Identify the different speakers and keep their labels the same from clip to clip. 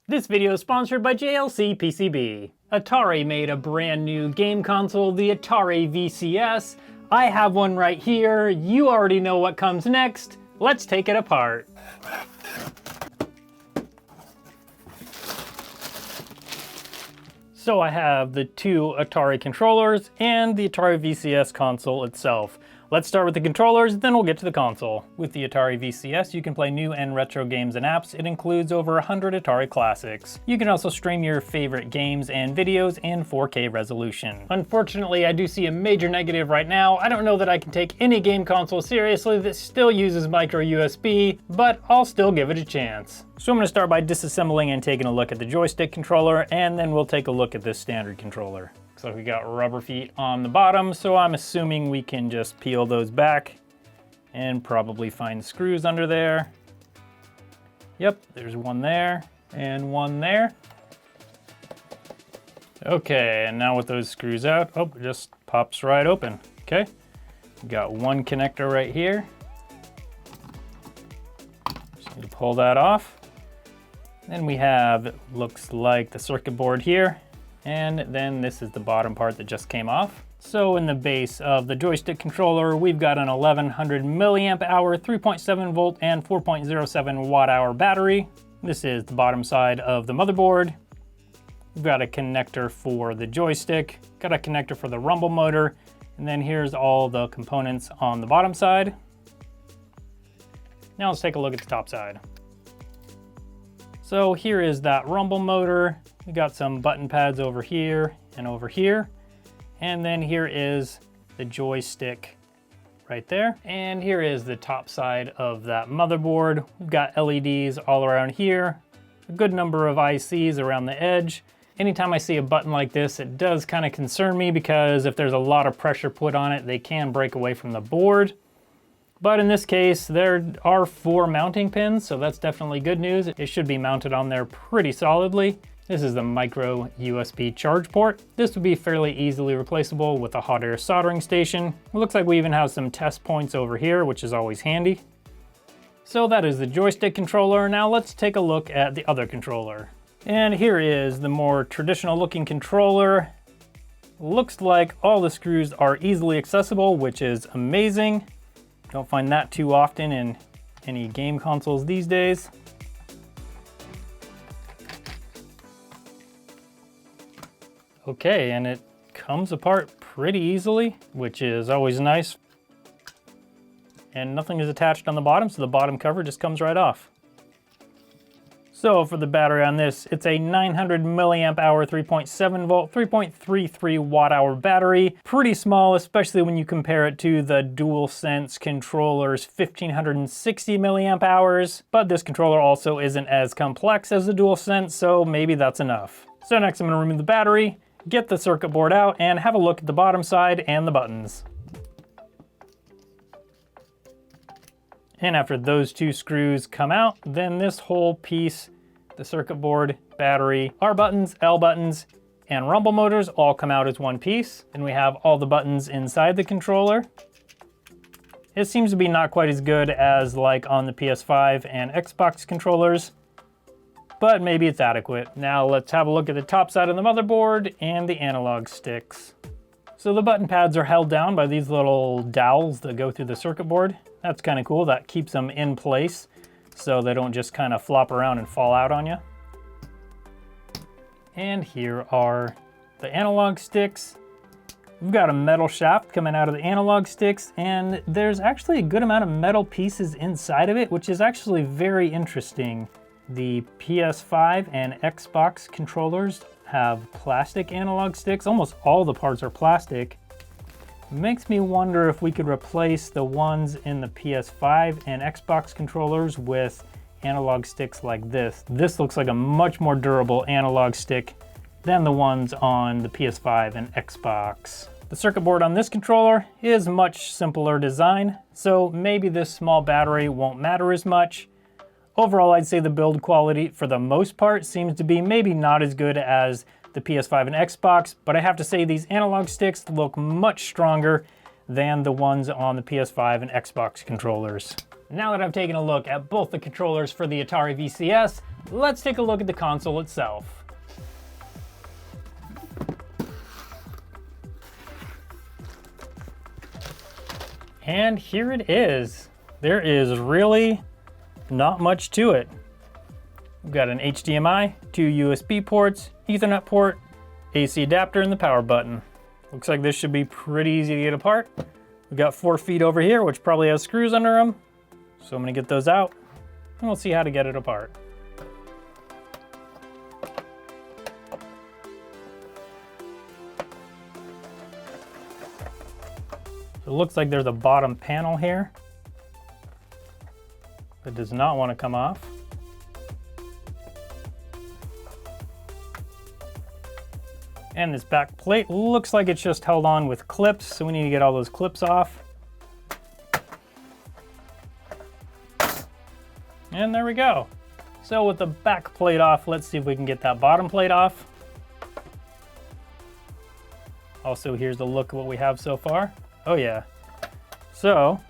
Speaker 1: This video is sponsored by JLC PCB. Atari made a brand new game console, the Atari VCS. I have one right here. You already know what comes next. Let's take it apart. So I have the two Atari controllers and the Atari VCS console itself. Let's start with the controllers, then we'll get to the console. With the Atari VCS, you can play new and retro games and apps. It includes over 100 Atari classics. You can also stream your favorite games and videos in 4K resolution. Unfortunately, I do see a major negative right now. I don't know that I can take any game console seriously that still uses micro USB, but I'll still give it a chance. So I'm going to start by disassembling and taking a look at the joystick controller, and then we'll take a look at this standard controller. Looks like we got rubber feet on the bottom, so I'm assuming we can just peel those back and probably find screws under there. Yep, there's one there and one there. Okay, and now with those screws out, oh, it just pops right open. Okay, we got one connector right here. Just need to pull that off. Then we have, looks like the circuit board here. And then this is the bottom part that just came off. So in the base of the joystick controller, we've got an 1100 milliamp hour, 3.7 volt and 4.07 watt hour battery. This is the bottom side of the motherboard. We've got a connector for the joystick, got a connector for the rumble motor, and then here's all the components on the bottom side. Now let's take a look at the top side. So here is that rumble motor. We got some button pads over here and over here. And then here is the joystick right there. And here is the top side of that motherboard. We've got LEDs all around here, a good number of ICs around the edge. Anytime I see a button like this, it does kind of concern me because if there's a lot of pressure put on it, they can break away from the board. But in this case, there are 4 mounting pins, so that's definitely good news. It should be mounted on there pretty solidly. This is the micro USB charge port. This would be fairly easily replaceable with a hot air soldering station. It looks like we even have some test points over here, which is always handy. So that is the joystick controller. Now let's take a look at the other controller. And here is the more traditional looking controller. Looks like all the screws are easily accessible, which is amazing. Don't find that too often in any game consoles these days. Okay, and it comes apart pretty easily, which is always nice. And nothing is attached on the bottom, so the bottom cover just comes right off. So for the battery on this, it's a 900 milliamp hour, 3.7 volt, 3.33 watt hour battery. Pretty small, especially when you compare it to the DualSense controller's 1560 milliamp hours. But this controller also isn't as complex as the DualSense, so maybe that's enough. So next I'm gonna remove the battery, get the circuit board out, and have a look at the bottom side and the buttons. And after those 2 screws come out, then this whole piece, the circuit board, battery, R buttons, L buttons, and rumble motors all come out as one piece. Then we have all the buttons inside the controller. It seems to be not quite as good as like on the PS5 and Xbox controllers, but maybe it's adequate. Now let's have a look at the top side of the motherboard and the analog sticks. So the button pads are held down by these little dowels that go through the circuit board. That's kind of cool. That keeps them in place so they don't just kind of flop around and fall out on you. And here are the analog sticks. We've got a metal shaft coming out of the analog sticks, and there's actually a good amount of metal pieces inside of it, which is actually very interesting. The PS5 and Xbox controllers have plastic analog sticks. Almost all the parts are plastic. Makes me wonder if we could replace the ones in the PS5 and Xbox controllers with analog sticks like this. This looks like a much more durable analog stick than the ones on the PS5 and Xbox. The circuit board on this controller is much simpler design, so maybe this small battery won't matter as much. Overall, I'd say the build quality for the most part seems to be maybe not as good as the PS5 and Xbox, but I have to say these analog sticks look much stronger than the ones on the PS5 and Xbox controllers. Now that I've taken a look at both the controllers for the Atari VCS, let's take a look at the console itself. And here it is. There is really not much to it. We've got an HDMI, 2 USB ports, Ethernet port, AC adapter, and the power button. Looks like this should be pretty easy to get apart. We've got 4 feet over here, which probably has screws under them. So I'm gonna get those out, and we'll see how to get it apart. It looks like there's a bottom panel here that does not want to come off. And this back plate looks like it's just held on with clips, so we need to get all those clips off. And there we go. So with the back plate off, let's see if we can get that bottom plate off. Also, here's the look of what we have so far. Oh yeah. So,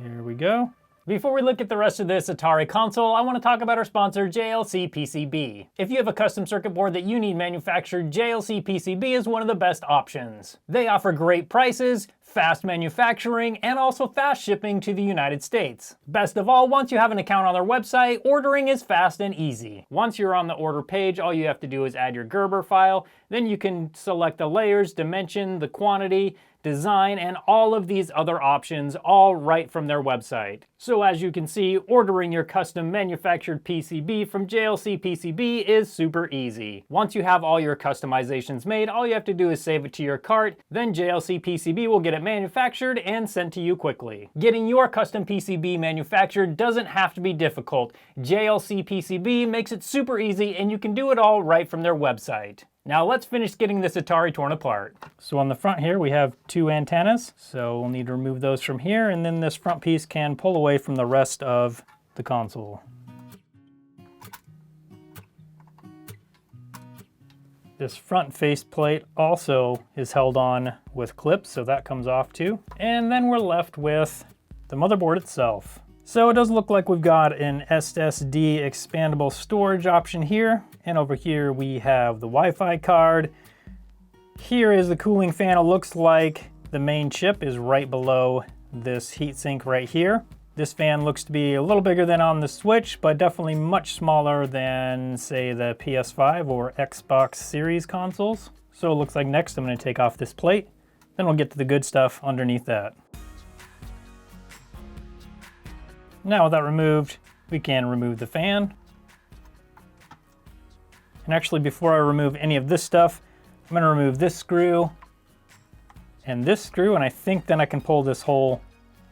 Speaker 1: here we go. Before we look at the rest of this Atari console, I want to talk about our sponsor, JLC PCB. If you have a custom circuit board that you need manufactured, JLC PCB is one of the best options. They offer great prices, fast manufacturing, and also fast shipping to the United States. Best of all, once you have an account on their website, ordering is fast and easy. Once you're on the order page, all you have to do is add your Gerber file, then you can select the layers, dimension, the quantity, design, and all of these other options all right from their website. So as you can see, ordering your custom manufactured PCB from JLC PCB is super easy. Once you have all your customizations made, all you have to do is save it to your cart, then JLC PCB will get it manufactured and sent to you quickly. Getting your custom PCB manufactured doesn't have to be difficult. JLC PCB makes it super easy and you can do it all right from their website. Now let's finish getting this Atari torn apart. So on the front here we have 2 antennas, so we'll need to remove those from here, and then this front piece can pull away from the rest of the console. This front faceplate also is held on with clips, so that comes off too. And then we're left with the motherboard itself. So it does look like we've got an SSD expandable storage option here. And over here we have the Wi-Fi card. Here is the cooling fan. It looks like the main chip is right below this heatsink right here. This fan looks to be a little bigger than on the Switch, but definitely much smaller than, say, the PS5 or Xbox Series consoles. So it looks like next I'm going to take off this plate. Then we'll get to the good stuff underneath that. Now with that removed, we can remove the fan. And actually, before I remove any of this stuff, I'm going to remove this screw and this screw, and I think then I can pull this whole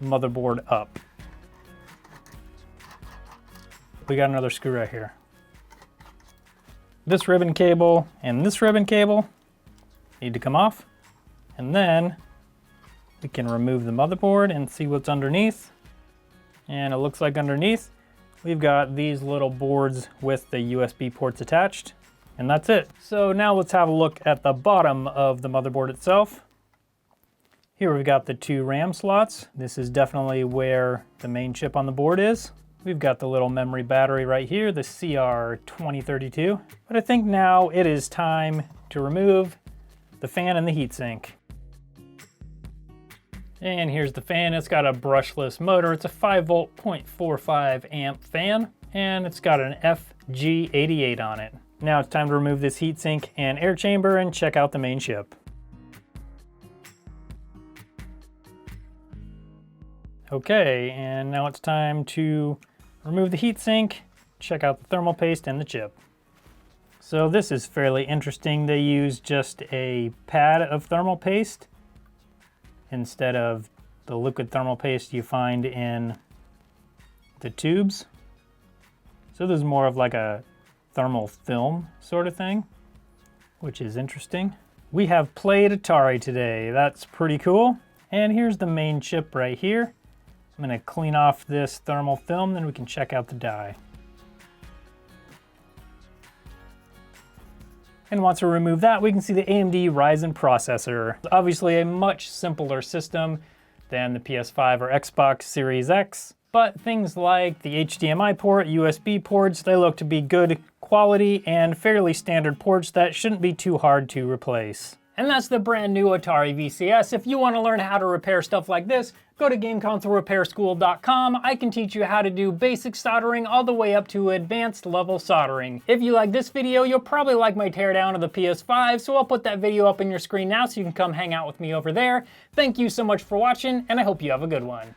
Speaker 1: motherboard up. We got another screw right here. This ribbon cable and this ribbon cable need to come off, and then we can remove the motherboard and see what's underneath. And it looks like underneath we've got these little boards with the USB ports attached, and that's it. So now let's have a look at the bottom of the motherboard itself. Here we've got the 2 RAM slots. This is definitely where the main chip on the board is. We've got the little memory battery right here, the CR2032. But I think now it is time to remove the fan and the heatsink. And here's the fan. It's got a brushless motor. It's a 5 volt 0.45 amp fan, and it's got an FG88 on it. Now it's time to remove this heatsink and air chamber and check out the main chip. Okay, and now it's time to remove the heatsink, check out the thermal paste and the chip. So this is fairly interesting. They use just a pad of thermal paste instead of the liquid thermal paste you find in the tubes. So this is more of like a thermal film sort of thing, which is interesting. We have played Atari today. That's pretty cool. And here's the main chip right here. I'm gonna clean off this thermal film, then we can check out the die. And once we remove that, we can see the AMD Ryzen processor. Obviously a much simpler system than the PS5 or Xbox Series X. But things like the HDMI port, USB ports, they look to be good quality and fairly standard ports that shouldn't be too hard to replace. And that's the brand new Atari VCS. If you want to learn how to repair stuff like this, go to GameConsoleRepairSchool.com. I can teach you how to do basic soldering all the way up to advanced level soldering. If you like this video, you'll probably like my teardown of the PS5, so I'll put that video up on your screen now so you can come hang out with me over there. Thank you so much for watching, and I hope you have a good one.